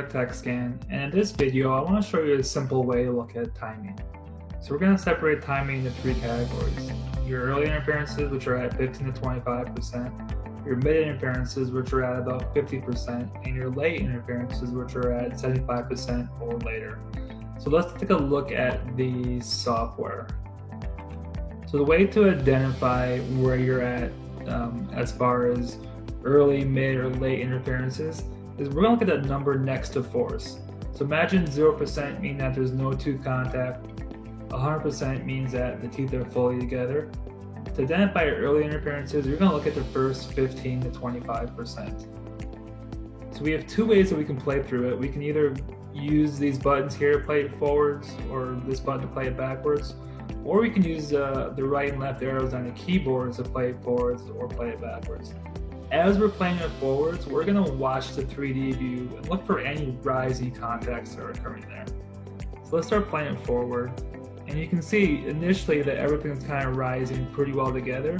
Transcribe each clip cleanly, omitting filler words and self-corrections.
tech scan, and in this video I want to show you a simple way to look at timing. So we're going to separate timing into three categories. Your early interferences, which are at 15 to 25%, your mid interferences, which are at about 50%, and your late interferences, which are at 75% or later. So let's take a look at the software. So the way to identify where you're at as far as early, mid, or late interferences is we're going to look at that number next to force. So imagine 0% meaning that there's no tooth contact, 100% means that the teeth are fully together. To identify your early interferences, you're going to look at the first 15 to 25%. So we have two ways that we can play through it. We can either use these buttons here to play it forwards, or this button to play it backwards, or we can use the right and left arrows on the keyboards to play it forwards or play it backwards. As we're playing it forwards, we're going to watch the 3D view and look for any rising contacts that are occurring there. So let's start playing it forward. And you can see initially that everything's kind of rising pretty well together.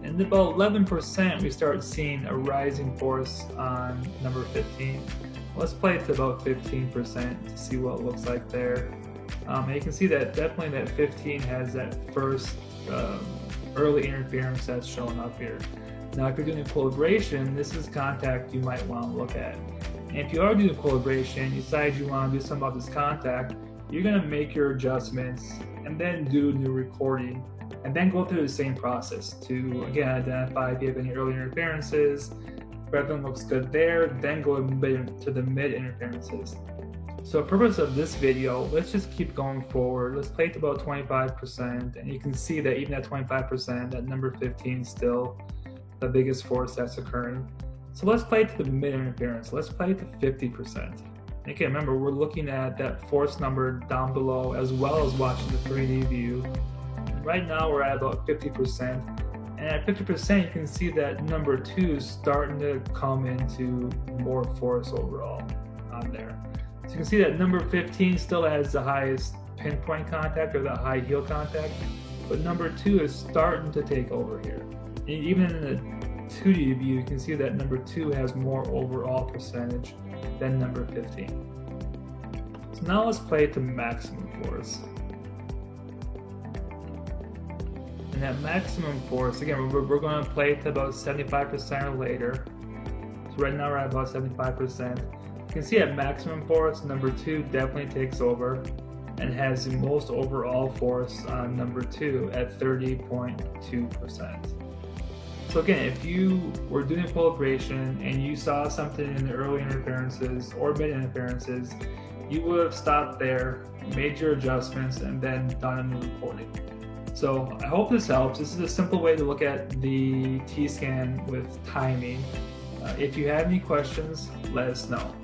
And about 11% we start seeing a rising force on number 15. Let's play it to about 15% to see what it looks like there. And you can see that definitely that 15 has that first early interference that's showing up here. Now if you're doing equilibration, this is contact you might want to look at. And if you are doing equilibration, you decide you want to do something about this contact, you're going to make your adjustments and then do new recording and then go through the same process to again identify if you have any early interferences. If everything looks good there, then go to the mid interferences. So the purpose of this video, let's just keep going forward. Let's play it to about 25%, and you can see that even at 25%, that number 15 is still the biggest force that's occurring. So let's play it to the mid interference. Let's play it to 50%. And again, remember, we're looking at that force number down below as well as watching the 3D view. Right now we're at about 50%. And at 50%, you can see that number 2 is starting to come into more force overall on there. So you can see that number 15 still has the highest pinpoint contact or the high heel contact, but number 2 is starting to take over here. And even in the 2D view, you can see that number 2 has more overall percentage than number 15. So now let's play it to maximum force. And at maximum force, again, we're going to play it to about 75% or later. So right now we're at about 75%. You can see at maximum force, number 2 definitely takes over and has the most overall force on number 2 at 30.2%. So again, if you were doing equilibration and you saw something in the early interferences or mid interferences, you would have stopped there, made your adjustments, and then done a new recording. So I hope this helps. This is a simple way to look at the T-scan with timing. If you have any questions, let us know.